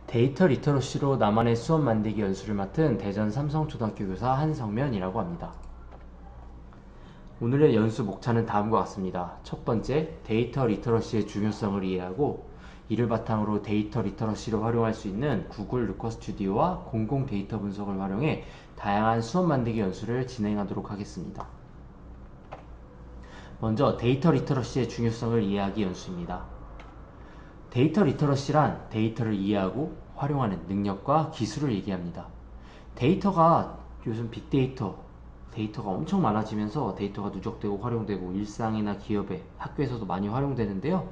데이터 리터러시로 나만의 수업 만들기 연수를 맡은 대전 삼성초등학교 교사 한성면이라고 합니다. 오늘의 연수 목차는 다음과 같습니다. 첫 번째, 데이터 리터러시의 중요성을 이해하고 이를 바탕으로 데이터 리터러시를 활용할 수 있는 구글 루커 스튜디오와 공공 데이터 분석을 활용해 다양한 수업 만들기 연수를 진행하도록 하겠습니다. 먼저 데이터 리터러시의 중요성을 이해하기 연수입니다. 데이터 리터러시란 데이터를 이해하고 활용하는 능력과 기술을 얘기합니다. 데이터가 요즘 데이터가 엄청 많아지면서 데이터가 누적되고 활용되고 일상이나 기업에 학교에서도 많이 활용되는데요.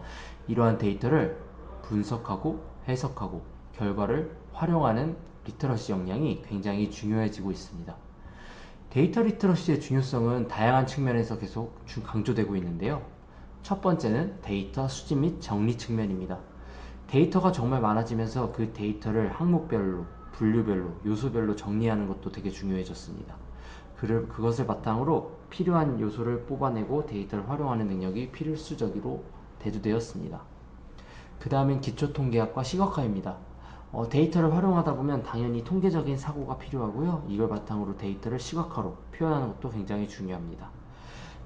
이러한 데이터를 분석하고 해석하고 결과를 활용하는 리터러시 역량이 굉장히 중요해지고 있습니다. 데이터 리터러시의 중요성은 다양한 측면에서 계속 강조되고 있는데요. 첫 번째는 데이터 수집 및 정리 측면입니다. 데이터가 정말 많아지면서 그 데이터를 항목별로, 분류별로, 요소별로 정리하는 것도 되게 중요해졌습니다. 그것을 바탕으로 필요한 요소를 뽑아내고 데이터를 활용하는 능력이 필수적으로 대두되었습니다. 그 다음엔 기초통계학과 시각화입니다. 데이터를 활용하다 보면 당연히 통계적인 사고가 필요하고요. 이걸 바탕으로 데이터를 시각화로 표현하는 것도 굉장히 중요합니다.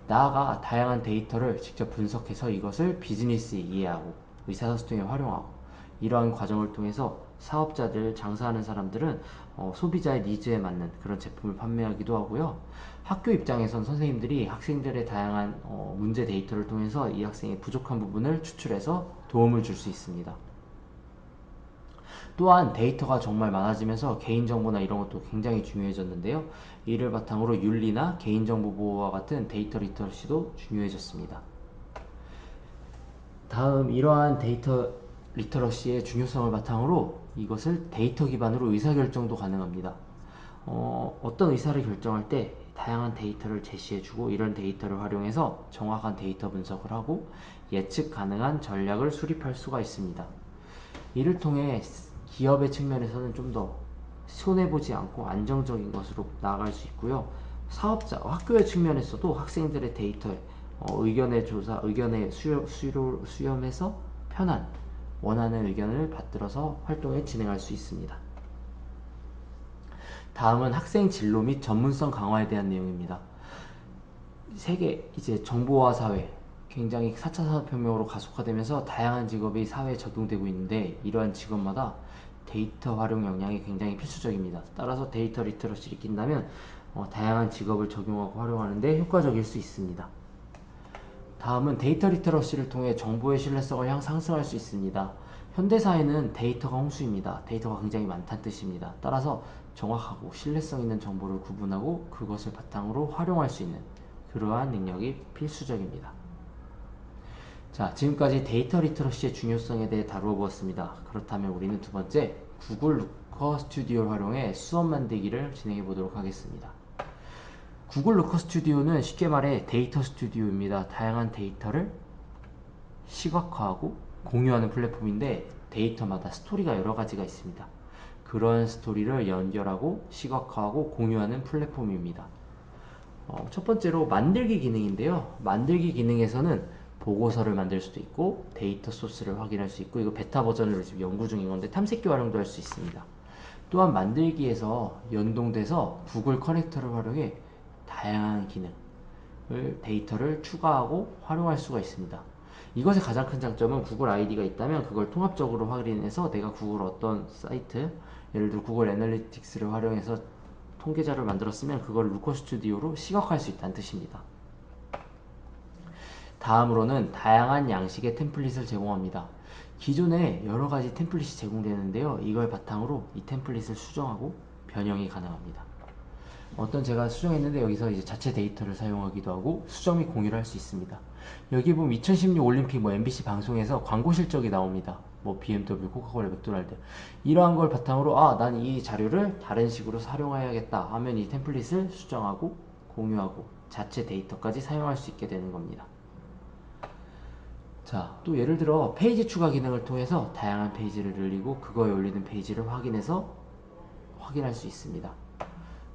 나아가 다양한 데이터를 직접 분석해서 이것을 비즈니스에 이해하고 의사소통에 활용하고 이러한 과정을 통해서 사업자들, 장사하는 사람들은 소비자의 니즈에 맞는 그런 제품을 판매하기도 하고요. 학교 입장에선 선생님들이 학생들의 다양한 문제 데이터를 통해서 이 학생의 부족한 부분을 추출해서 도움을 줄 수 있습니다. 또한 데이터가 정말 많아지면서 개인정보나 이런 것도 굉장히 중요해졌는데요. 이를 바탕으로 윤리나 개인정보 보호와 같은 데이터 리터러시도 중요해졌습니다. 다음 이러한 데이터 리터러시의 중요성을 바탕으로 이것을 데이터 기반으로 의사결정도 가능합니다. 어떤 의사를 결정할 때 다양한 데이터를 제시해주고 이런 데이터를 활용해서 정확한 데이터 분석을 하고 예측 가능한 전략을 수립할 수가 있습니다. 이를 통해 기업의 측면에서는 좀 더 손해보지 않고 안정적인 것으로 나아갈 수 있고요. 사업자, 학교의 측면에서도 학생들의 데이터에 의견의 조사, 의견의 수렴해서 편한 원하는 의견을 받들어서 활동을 진행할 수 있습니다. 다음은 학생 진로 및 전문성 강화에 대한 내용입니다. 세계 이제 정보화 사회 굉장히 4차 산업혁명으로 가속화되면서 다양한 직업이 사회에 적용되고 있는데 이러한 직업마다 데이터 활용 역량이 굉장히 필수적입니다. 따라서 데이터 리터러시를 익힌다면 다양한 직업을 적용하고 활용하는데 효과적일 수 있습니다. 다음은 데이터 리터러시를 통해 정보의 신뢰성을 상승할 수 있습니다. 현대사회는 데이터가 홍수입니다. 데이터가 굉장히 많다는 뜻입니다. 따라서 정확하고 신뢰성 있는 정보를 구분하고 그것을 바탕으로 활용할 수 있는 그러한 능력이 필수적입니다. 자, 지금까지 데이터 리터러시의 중요성에 대해 다루어 보았습니다. 그렇다면 우리는 두 번째 구글 루커 스튜디오를 활용해 수업 만들기를 진행해 보도록 하겠습니다. 구글 루커 스튜디오는 쉽게 말해 데이터 스튜디오입니다. 다양한 데이터를 시각화하고 공유하는 플랫폼인데 데이터마다 스토리가 여러 가지가 있습니다. 그런 스토리를 연결하고 시각화하고 공유하는 플랫폼입니다. 첫 번째로 만들기 기능인데요. 만들기 기능에서는 보고서를 만들 수도 있고 데이터 소스를 확인할 수 있고 이거 베타 버전으로 지금 연구 중인 건데 탐색기 활용도 할 수 있습니다. 또한 만들기에서 연동돼서 구글 커넥터를 활용해 다양한 기능을 데이터를 추가하고 활용할 수가 있습니다. 이것의 가장 큰 장점은 구글 아이디가 있다면 그걸 통합적으로 확인해서 내가 구글 어떤 사이트 예를 들어 구글 애널리틱스를 활용해서 통계자를 만들었으면 그걸 루커 스튜디오로 시각화할 수 있다는 뜻입니다. 다음으로는 다양한 양식의 템플릿을 제공합니다. 기존에 여러 가지 템플릿이 제공되는데요. 이걸 바탕으로 이 템플릿을 수정하고 변형이 가능합니다. 어떤 제가 수정했는데 여기서 이제 자체 데이터를 사용하기도 하고 수정 및 공유를 할 수 있습니다. 여기 보면 2016 올림픽 MBC 방송에서 광고 실적이 나옵니다. BMW, 코카콜라, 맥도날드 이러한 걸 바탕으로 난 이 자료를 다른 식으로 활용해야겠다 하면 이 템플릿을 수정하고 공유하고 자체 데이터까지 사용할 수 있게 되는 겁니다. 자, 또 예를 들어 페이지 추가 기능을 통해서 다양한 페이지를 늘리고 그거에 올리는 페이지를 확인할 수 있습니다.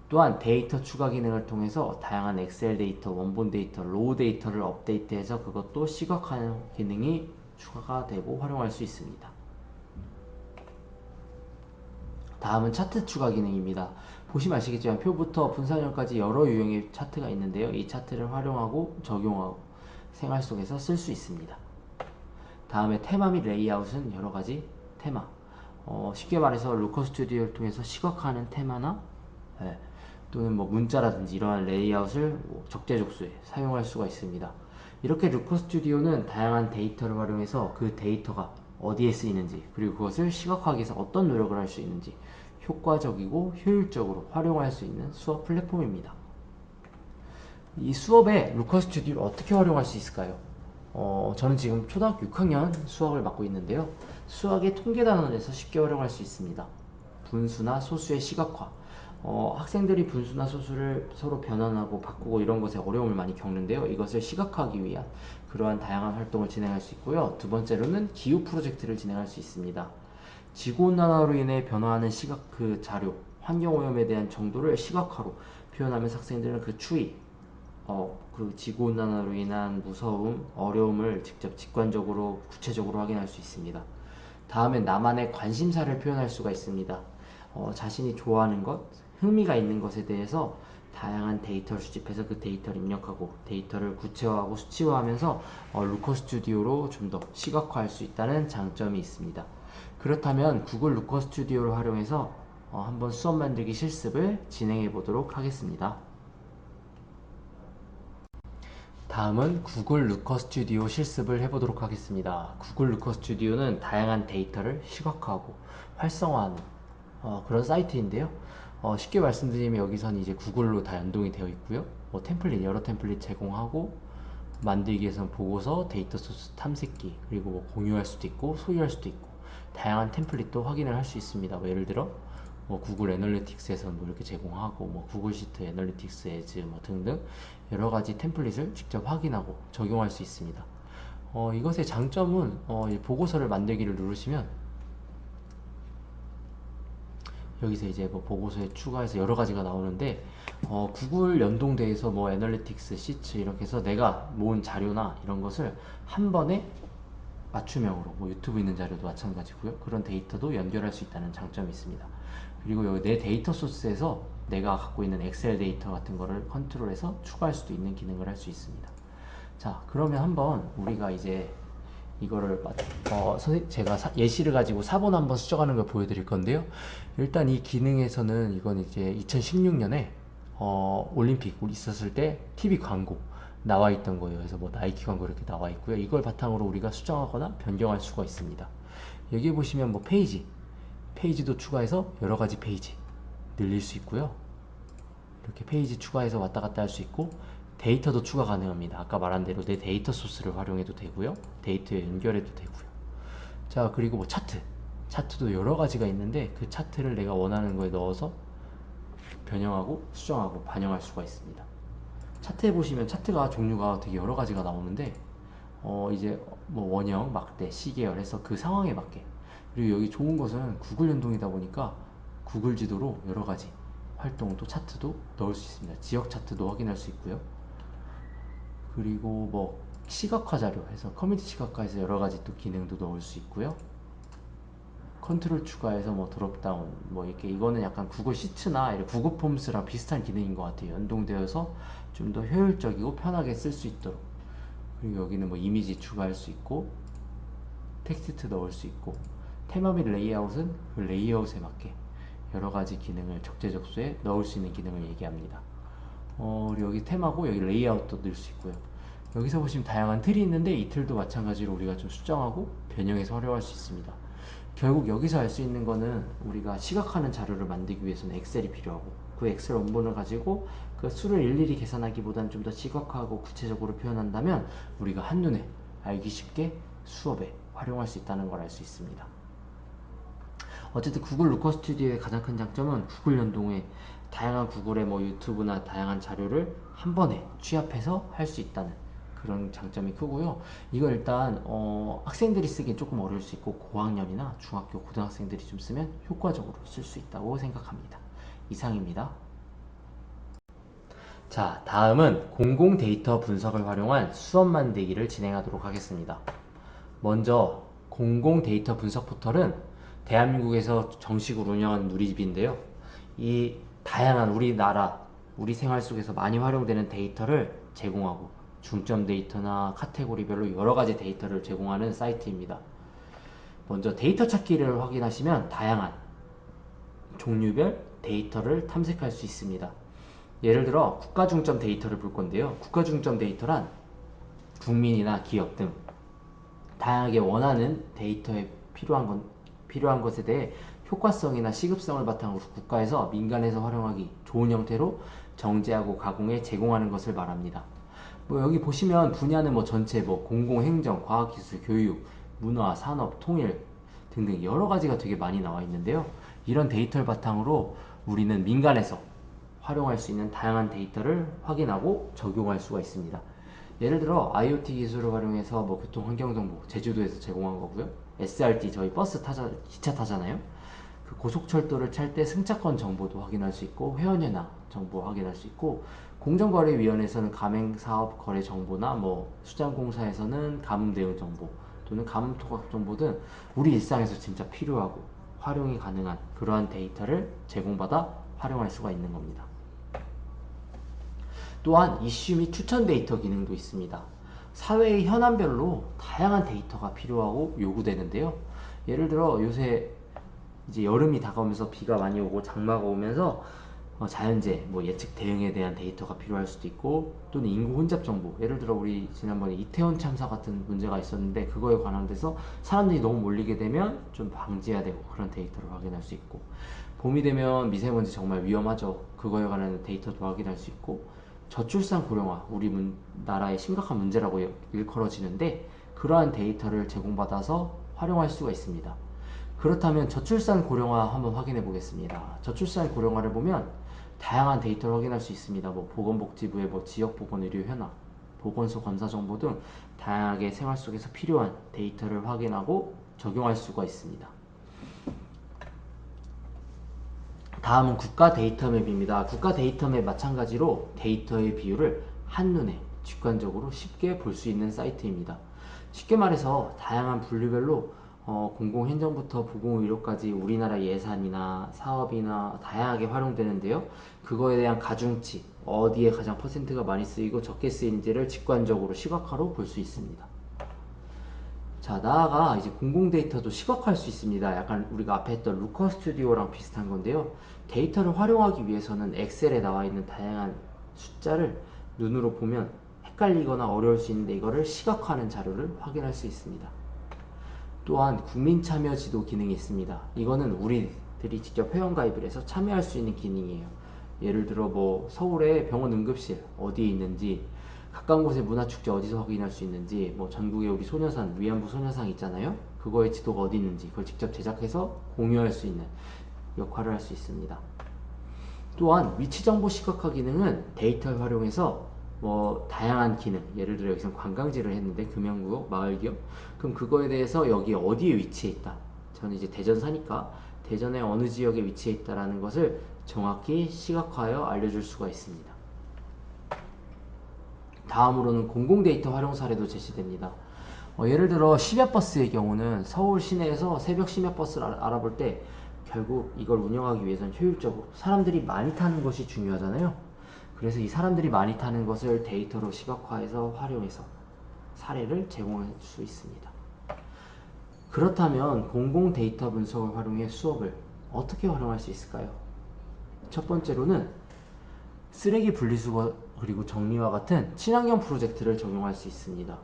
또한 데이터 추가 기능을 통해서 다양한 엑셀 데이터, 원본 데이터, 로우 데이터를 업데이트해서 그것도 시각화하는 기능이 추가가 되고 활용할 수 있습니다. 다음은 차트 추가 기능입니다. 보시면 아시겠지만 표부터 분산형까지 여러 유형의 차트가 있는데요. 이 차트를 활용하고 적용하고 생활 속에서 쓸 수 있습니다. 다음에 테마 및 레이아웃은 여러 가지 테마. 쉽게 말해서 루커 스튜디오를 통해서 시각화하는 테마나 또는 뭐 문자라든지 이러한 레이아웃을 적재적소에 사용할 수가 있습니다. 이렇게 루커 스튜디오는 다양한 데이터를 활용해서 그 데이터가 어디에 쓰이는지 그리고 그것을 시각화하기 위해서 어떤 노력을 할 수 있는지 효과적이고 효율적으로 활용할 수 있는 수업 플랫폼입니다. 이 수업에 루커 스튜디오를 어떻게 활용할 수 있을까요? 저는 지금 초등학교 6학년 수학을 맡고 있는데요. 수학의 통계 단원에서 쉽게 활용할 수 있습니다. 분수나 소수의 시각화. 학생들이 분수나 소수를 서로 변환하고 바꾸고 이런 것에 어려움을 많이 겪는데요. 이것을 시각화하기 위한 그러한 다양한 활동을 진행할 수 있고요. 두 번째로는 기후 프로젝트를 진행할 수 있습니다. 지구온난화로 인해 변화하는 그 자료, 환경오염에 대한 정도를 시각화로 표현하면서 학생들은 그 추이, 그 지구온난화로 인한 무서움, 어려움을 직접 직관적으로, 구체적으로 확인할 수 있습니다. 다음엔 나만의 관심사를 표현할 수가 있습니다. 자신이 좋아하는 것, 흥미가 있는 것에 대해서 다양한 데이터를 수집해서 그 데이터를 입력하고 데이터를 구체화하고 수치화하면서 루커 스튜디오로 좀 더 시각화할 수 있다는 장점이 있습니다. 그렇다면 구글 루커 스튜디오를 활용해서 한번 수업 만들기 실습을 진행해 보도록 하겠습니다. 다음은 구글 루커 스튜디오 실습을 해보도록 하겠습니다. 구글 루커 스튜디오는 다양한 데이터를 시각화하고 활성화하는 그런 사이트인데요. 쉽게 말씀드리면 여기서는 이제 구글로 다 연동이 되어 있고요. 뭐 템플릿, 여러 템플릿 제공하고 만들기 위해서는 보고서, 데이터 소스 탐색기, 그리고 뭐 공유할 수도 있고 소유할 수도 있고 다양한 템플릿도 확인을 할 수 있습니다. 뭐 예를 들어 뭐 구글 애널리틱스에서 뭐 이렇게 제공하고 뭐 구글 시트 애널리틱스 에즈 뭐 등등 여러 가지 템플릿을 직접 확인하고 적용할 수 있습니다. 이것의 장점은 보고서를 만들기를 누르시면 여기서 이제 뭐 보고서에 추가해서 여러 가지가 나오는데 구글 연동돼서 뭐 애널리틱스, 시츠 이렇게 해서 내가 모은 자료나 이런 것을 한 번에 맞춤형으로 뭐 유튜브 있는 자료도 마찬가지고요. 그런 데이터도 연결할 수 있다는 장점이 있습니다. 그리고 여기 내 데이터 소스에서 내가 갖고 있는 엑셀 데이터 같은 거를 컨트롤해서 추가할 수도 있는 기능을 할 수 있습니다. 자, 그러면 한번 우리가 이제 이거를 제가 예시를 가지고 사본 한번 수정하는 걸 보여드릴 건데요. 일단 이 기능에서는 이건 이제 2016년에 올림픽 우리 있었을 때 TV 광고 나와 있던 거예요. 그래서 뭐 나이키 광고 이렇게 나와 있고요. 이걸 바탕으로 우리가 수정하거나 변경할 수가 있습니다. 여기 보시면 뭐 페이지도 추가해서 여러 가지 페이지 늘릴 수 있고요. 이렇게 페이지 추가해서 왔다 갔다 할 수 있고 데이터도 추가 가능합니다. 아까 말한 대로 내 데이터 소스를 활용해도 되고요. 데이터에 연결해도 되고요. 자, 그리고 뭐 차트도 여러 가지가 있는데 그 차트를 내가 원하는 거에 넣어서 변형하고 수정하고 반영할 수가 있습니다. 차트에 보시면 차트가 종류가 되게 여러 가지가 나오는데 이제 뭐 원형, 막대, 시계열 해서 그 상황에 맞게 그리고 여기 좋은 것은 구글 연동이다 보니까 구글 지도로 여러 가지 활동도 차트도 넣을 수 있습니다. 지역 차트도 확인할 수 있고요. 그리고 뭐 시각화 자료 해서 커뮤니티 시각화해서 여러 가지 또 기능도 넣을 수 있고요. 컨트롤 추가해서 뭐 드롭다운 뭐 이렇게 이거는 약간 구글 시트나 구글 폼스랑 비슷한 기능인 것 같아요. 연동되어서 좀 더 효율적이고 편하게 쓸 수 있도록. 그리고 여기는 뭐 이미지 추가할 수 있고 텍스트 넣을 수 있고 테마 및 레이아웃은 그 레이아웃에 맞게 여러 가지 기능을 적재적소에 넣을 수 있는 기능을 얘기합니다. 그리고 여기 테마고 여기 레이아웃도 넣을 수 있고요. 여기서 보시면 다양한 틀이 있는데 이 틀도 마찬가지로 우리가 좀 수정하고 변형해서 활용할 수 있습니다. 결국 여기서 알 수 있는 거는 우리가 시각화하는 자료를 만들기 위해서는 엑셀이 필요하고 그 엑셀 원본을 가지고 그 수를 일일이 계산하기보다는 좀 더 시각화하고 구체적으로 표현한다면 우리가 한눈에 알기 쉽게 수업에 활용할 수 있다는 걸 알 수 있습니다. 어쨌든 구글 루커 스튜디오의 가장 큰 장점은 구글 연동에 다양한 구글의 뭐 유튜브나 다양한 자료를 한 번에 취합해서 할 수 있다는 그런 장점이 크고요. 이거 일단 학생들이 쓰기엔 조금 어려울 수 있고 고학년이나 중학교, 고등학생들이 좀 쓰면 효과적으로 쓸 수 있다고 생각합니다. 이상입니다. 자, 다음은 공공 데이터 분석을 활용한 수업 만들기를 진행하도록 하겠습니다. 먼저 공공 데이터 분석 포털은 대한민국에서 정식으로 운영하는 누리집인데요. 이 다양한 우리나라, 우리 생활 속에서 많이 활용되는 데이터를 제공하고 중점 데이터나 카테고리별로 여러 가지 데이터를 제공하는 사이트입니다. 먼저 데이터 찾기를 확인하시면 다양한 종류별 데이터를 탐색할 수 있습니다. 예를 들어 국가 중점 데이터를 볼 건데요. 국가 중점 데이터란 국민이나 기업 등 다양하게 원하는 데이터에 필요한 것에 대해 효과성이나 시급성을 바탕으로 국가에서 민간에서 활용하기 좋은 형태로 정제하고 가공해 제공하는 것을 말합니다. 뭐 여기 보시면 분야는 뭐 전체 뭐 공공행정, 과학기술, 교육, 문화, 산업, 통일 등등 여러 가지가 되게 많이 나와 있는데요. 이런 데이터를 바탕으로 우리는 민간에서 활용할 수 있는 다양한 데이터를 확인하고 적용할 수가 있습니다. 예를 들어 IoT 기술을 활용해서 뭐 교통 환경 정보 제주도에서 제공한 거고요. SRT 저희 버스 타자 기차 타잖아요. 그 고속철도를 탈 때 승차권 정보도 확인할 수 있고 회원 현황 정보 확인할 수 있고 공정거래위원회에서는 가맹사업 거래 정보나 뭐 수장공사에서는 가뭄 대응 정보 또는 가뭄 토각 정보 등 우리 일상에서 진짜 필요하고 활용이 가능한 그러한 데이터를 제공받아 활용할 수가 있는 겁니다. 또한 이슈 및 추천 데이터 기능도 있습니다. 사회의 현안별로 다양한 데이터가 필요하고 요구되는데요. 예를 들어 요새 이제 여름이 다가오면서 비가 많이 오고 장마가 오면서 자연재해, 뭐 예측 대응에 대한 데이터가 필요할 수도 있고 또는 인구 혼잡 정보, 예를 들어 우리 지난번에 이태원 참사 같은 문제가 있었는데 그거에 관한돼서 사람들이 너무 몰리게 되면 좀 방지해야 되고 그런 데이터를 확인할 수 있고 봄이 되면 미세먼지 정말 위험하죠. 그거에 관한 데이터도 확인할 수 있고 저출산 고령화, 우리 나라의 심각한 문제라고 일컬어지는데 그러한 데이터를 제공받아서 활용할 수가 있습니다. 그렇다면 저출산 고령화 한번 확인해 보겠습니다. 저출산 고령화를 보면 다양한 데이터를 확인할 수 있습니다. 뭐 보건복지부의 뭐 지역보건의료 현황, 보건소 검사 정보 등 다양하게 생활 속에서 필요한 데이터를 확인하고 적용할 수가 있습니다. 다음은 국가 데이터맵입니다. 국가 데이터맵 마찬가지로 데이터의 비율을 한눈에 직관적으로 쉽게 볼 수 있는 사이트입니다. 쉽게 말해서 다양한 분류별로 공공행정부터 보건의료까지 우리나라 예산이나 사업이나 다양하게 활용되는데요. 그거에 대한 가중치, 어디에 가장 퍼센트가 많이 쓰이고 적게 쓰이는지를 직관적으로 시각화로 볼 수 있습니다. 자, 나아가 이제 공공 데이터도 시각화할 수 있습니다. 약간 우리가 앞에 했던 루커 스튜디오랑 비슷한 건데요. 데이터를 활용하기 위해서는 엑셀에 나와 있는 다양한 숫자를 눈으로 보면 헷갈리거나 어려울 수 있는데 이거를 시각화하는 자료를 확인할 수 있습니다. 또한 국민 참여 지도 기능이 있습니다. 이거는 우리들이 직접 회원가입을 해서 참여할 수 있는 기능이에요. 예를 들어 뭐 서울에 병원 응급실 어디에 있는지, 가까운 곳에 문화축제 어디서 확인할 수 있는지, 뭐 전국에 우리 소녀상, 위안부 소녀상 있잖아요. 그거의 지도가 어디 있는지 그걸 직접 제작해서 공유할 수 있는 역할을 할 수 있습니다. 또한 위치정보 시각화 기능은 데이터를 활용해서 뭐 다양한 기능, 예를 들어 여기서 관광지를 했는데 금연구역, 마을기업, 그럼 그거에 대해서 여기 어디에 위치해 있다. 저는 이제 대전 사니까 대전의 어느 지역에 위치해 있다라는 것을 정확히 시각화하여 알려줄 수가 있습니다. 다음으로는 공공 데이터 활용 사례도 제시됩니다. 예를 들어 심야버스의 경우는 서울 시내에서 새벽 심야버스를 알아볼 때 결국 이걸 운영하기 위해서는 효율적으로 사람들이 많이 타는 것이 중요하잖아요. 그래서 이 사람들이 많이 타는 것을 데이터로 시각화해서 활용해서 사례를 제공할 수 있습니다. 그렇다면 공공 데이터 분석을 활용해 수업을 어떻게 활용할 수 있을까요? 첫 번째로는 쓰레기 분리수거 그리고 정리와 같은 친환경 프로젝트를 적용할 수 있습니다.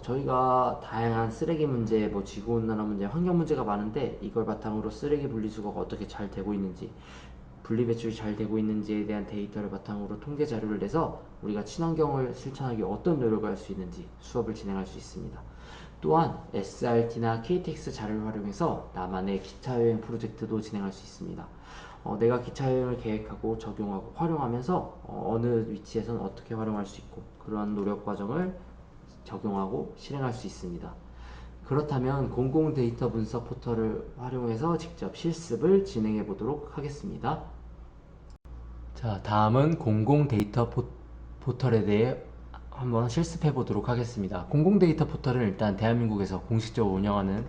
저희가 다양한 쓰레기 문제, 뭐 지구온난화 문제, 환경 문제가 많은데 이걸 바탕으로 쓰레기 분리수거가 어떻게 잘 되고 있는지, 분리배출이 잘 되고 있는지에 대한 데이터를 바탕으로 통계 자료를 내서 우리가 친환경을 실천하기 위해 어떤 노력을 할 수 있는지 수업을 진행할 수 있습니다. 또한 SRT나 KTX 자료를 활용해서 나만의 기차여행 프로젝트도 진행할 수 있습니다. 내가 기차여행을 계획하고 적용하고 활용하면서 어느 위치에서는 어떻게 활용할 수 있고 그러한 노력 과정을 적용하고 실행할 수 있습니다. 그렇다면 공공 데이터 분석 포털을 활용해서 직접 실습을 진행해 보도록 하겠습니다. 자, 다음은 공공 데이터 포털에 대해 한번 실습해 보도록 하겠습니다. 공공 데이터 포털은 일단 대한민국에서 공식적으로 운영하는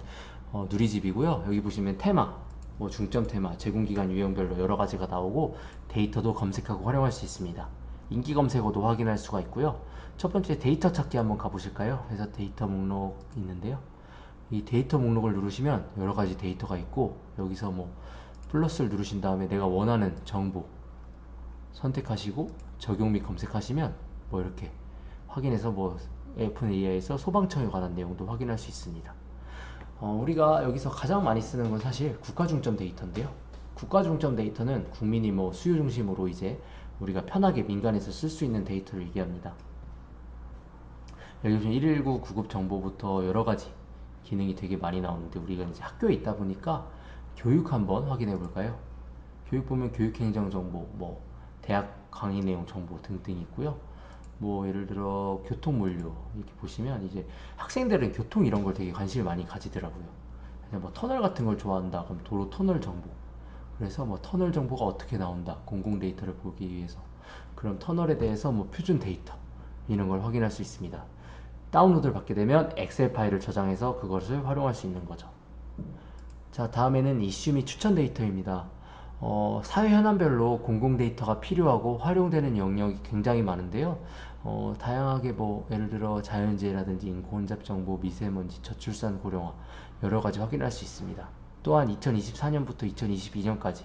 누리집이고요. 여기 보시면 테마, 뭐 중점 테마, 제공기간 유형별로 여러 가지가 나오고 데이터도 검색하고 활용할 수 있습니다. 인기 검색어도 확인할 수가 있고요. 첫 번째 데이터 찾기 한번 가보실까요? 그래서 데이터 목록 있는데요. 이 데이터 목록을 누르시면 여러 가지 데이터가 있고 여기서 뭐 플러스를 누르신 다음에 내가 원하는 정보 선택하시고 적용 및 검색하시면 뭐 이렇게 확인해서 뭐 FAI에서 소방청에 관한 내용도 확인할 수 있습니다. 우리가 여기서 가장 많이 쓰는 건 사실 국가 중점 데이터인데요. 국가 중점 데이터는 국민이 뭐 수요 중심으로 이제 우리가 편하게 민간에서 쓸 수 있는 데이터를 얘기합니다. 여기 보시면 119 구급 정보부터 여러 가지 기능이 되게 많이 나오는데 우리가 이제 학교에 있다 보니까 교육 한번 확인해 볼까요? 교육 보면 교육행정 정보, 뭐 대학 강의 내용 정보 등등 있고요. 뭐 예를 들어 교통 물류 이렇게 보시면 이제 학생들은 교통 이런 걸 되게 관심을 많이 가지더라고요. 그냥 뭐 터널 같은 걸 좋아한다 그럼 도로 터널 정보, 그래서 뭐 터널 정보가 어떻게 나온다 공공 데이터를 보기 위해서 그럼 터널에 대해서 뭐 표준 데이터 이런 걸 확인할 수 있습니다. 다운로드를 받게 되면 엑셀 파일을 저장해서 그것을 활용할 수 있는 거죠. 자, 다음에는 이슈 및 추천 데이터입니다. 사회 현안별로 공공 데이터가 필요하고 활용되는 영역이 굉장히 많은데요. 다양하게 뭐 예를 들어 자연재해라든지 인구 혼잡 정보, 미세먼지, 저출산 고령화 여러 가지 확인할 수 있습니다. 또한 2024년부터 2022년까지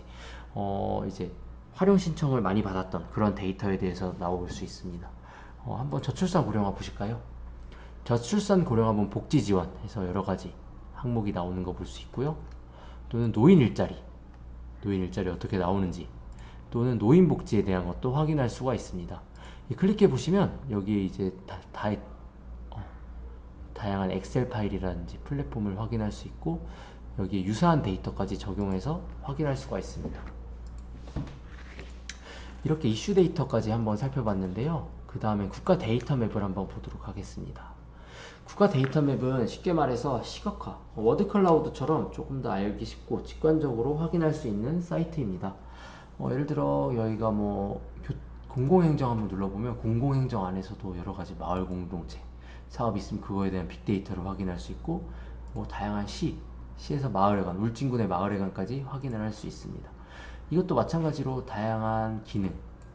이제 활용 신청을 많이 받았던 그런 데이터에 대해서 나올 수 있습니다. 한번 저출산 고령화 보실까요? 저출산 고령화분 복지 지원 해서 여러 가지 항목이 나오는 거 볼 수 있고요. 또는 노인 일자리 어떻게 나오는지, 또는 노인 복지에 대한 것도 확인할 수가 있습니다. 클릭해 보시면 여기에 이제 다양한 엑셀 파일이라든지 플랫폼을 확인할 수 있고 여기에 유사한 데이터까지 적용해서 확인할 수가 있습니다. 이렇게 이슈 데이터까지 한번 살펴봤는데요. 그 다음에 국가 데이터 맵을 한번 보도록 하겠습니다. 국가 데이터 맵은 쉽게 말해서 시각화, 워드 클라우드처럼 조금 더 알기 쉽고 직관적으로 확인할 수 있는 사이트입니다. 예를 들어 여기가 뭐 공공행정 한번 눌러보면 공공행정 안에서도 여러 가지 마을 공동체 사업 있으면 그거에 대한 빅데이터를 확인할 수 있고 뭐 다양한 시에서 마을회관, 울진군의 마을회관까지 확인을 할 수 있습니다. 이것도 마찬가지로 다양한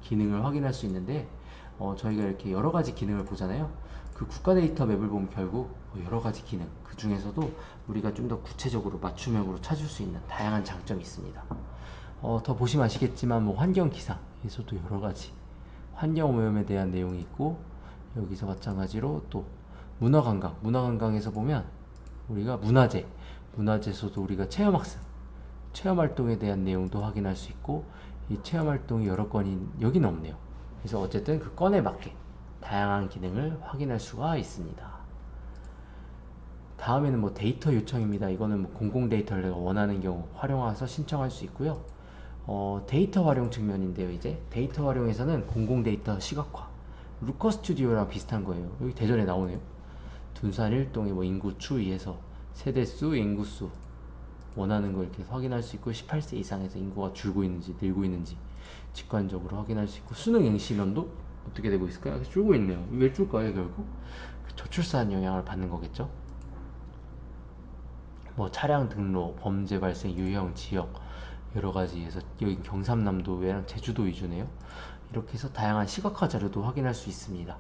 기능을 확인할 수 있는데 저희가 이렇게 여러 가지 기능을 보잖아요. 그 국가 데이터 맵을 보면 결국 여러 가지 기능, 그 중에서도 우리가 좀 더 구체적으로 맞춤형으로 찾을 수 있는 다양한 장점이 있습니다. 더 보시면 아시겠지만 뭐 환경 기상에서도 여러 가지 환경 오염에 대한 내용이 있고 여기서 마찬가지로 또 문화관광에서 보면 우리가 문화재에서도 우리가 체험학습, 체험활동에 대한 내용도 확인할 수 있고 이 체험활동이 여러 건이 여기는 없네요. 그래서 어쨌든 그 건에 맞게 다양한 기능을 확인할 수가 있습니다. 다음에는 뭐 데이터 요청입니다. 이거는 뭐 공공 데이터를 내가 원하는 경우 활용해서 신청할 수 있고요. 데이터 활용 측면인데요. 이제 데이터 활용에서는 공공 데이터 시각화, 루커 스튜디오랑 비슷한 거예요. 여기 대전에 나오네요. 둔산 1동의 뭐 인구 추이에서 세대수, 인구수 원하는 걸 이렇게 확인할 수 있고 18세 이상에서 인구가 줄고 있는지 늘고 있는지 직관적으로 확인할 수 있고 수능 응시년도 어떻게 되고 있을까요? 줄고 있네요. 왜 줄까요? 결국 저출산 영향을 받는 거겠죠. 뭐 차량 등록, 범죄 발생 유형, 지역 여러 가지에서 여기 경상남도 외랑 제주도 위주네요. 이렇게 해서 다양한 시각화 자료도 확인할 수 있습니다.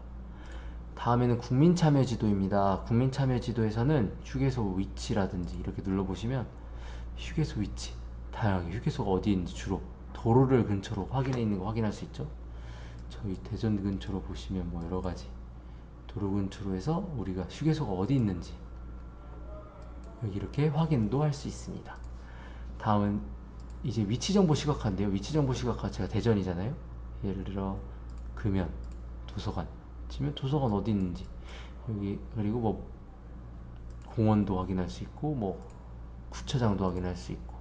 다음에는 국민참여지도입니다. 국민참여지도에서는 휴게소 위치라든지 이렇게 눌러보시면 휴게소 위치, 다양하게 휴게소가 어디 있는지 주로 도로를 근처로 확인해 있는 거 확인할 수 있죠. 저희 대전 근처로 보시면 뭐 여러 가지 도로 근처로 해서 우리가 휴게소가 어디 있는지 여기 이렇게 확인도 할 수 있습니다. 다음은 이제 위치정보 시각화인데요. 위치정보 시각화 제가 대전이잖아요. 예를 들어 금연, 도서관 치면 도서관 어디 있는지 여기 그리고 뭐 공원도 확인할 수 있고 뭐 구차장도 확인할 수 있고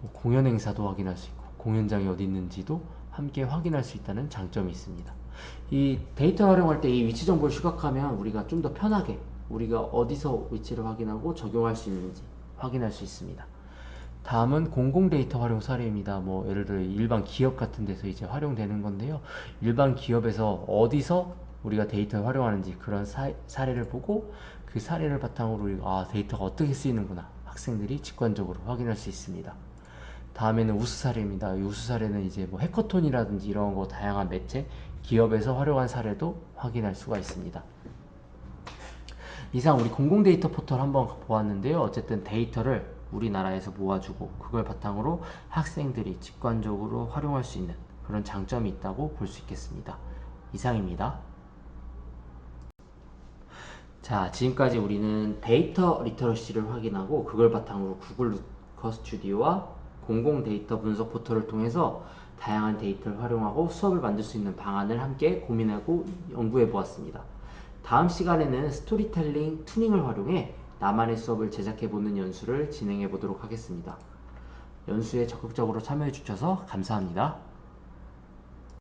뭐 공연 행사도 확인할 수 있고 공연장이 어디 있는지도 함께 확인할 수 있다는 장점이 있습니다. 이 데이터 활용할 때 이 위치 정보를 시각화하면 우리가 좀 더 편하게 우리가 어디서 위치를 확인하고 적용할 수 있는지 확인할 수 있습니다. 다음은 공공 데이터 활용 사례입니다. 뭐 예를 들어 일반 기업 같은 데서 이제 활용되는 건데요. 일반 기업에서 어디서 우리가 데이터를 활용하는지 그런 사례를 보고 그 사례를 바탕으로 우리가 데이터가 어떻게 쓰이는구나 학생들이 직관적으로 확인할 수 있습니다. 다음에는 우수 사례입니다. 이 우수 사례는 이제 뭐 해커톤이라든지 이런 거 다양한 매체, 기업에서 활용한 사례도 확인할 수가 있습니다. 이상 우리 공공 데이터 포털 한번 보았는데요. 어쨌든 데이터를 우리나라에서 모아주고 그걸 바탕으로 학생들이 직관적으로 활용할 수 있는 그런 장점이 있다고 볼 수 있겠습니다. 이상입니다. 자, 지금까지 우리는 데이터 리터러시를 확인하고 그걸 바탕으로 구글 루커 스튜디오와 공공 데이터 분석 포털을 통해서 다양한 데이터를 활용하고 수업을 만들 수 있는 방안을 함께 고민하고 연구해 보았습니다. 다음 시간에는 스토리텔링 투닝을 활용해 나만의 수업을 제작해 보는 연수를 진행해 보도록 하겠습니다. 연수에 적극적으로 참여해 주셔서 감사합니다.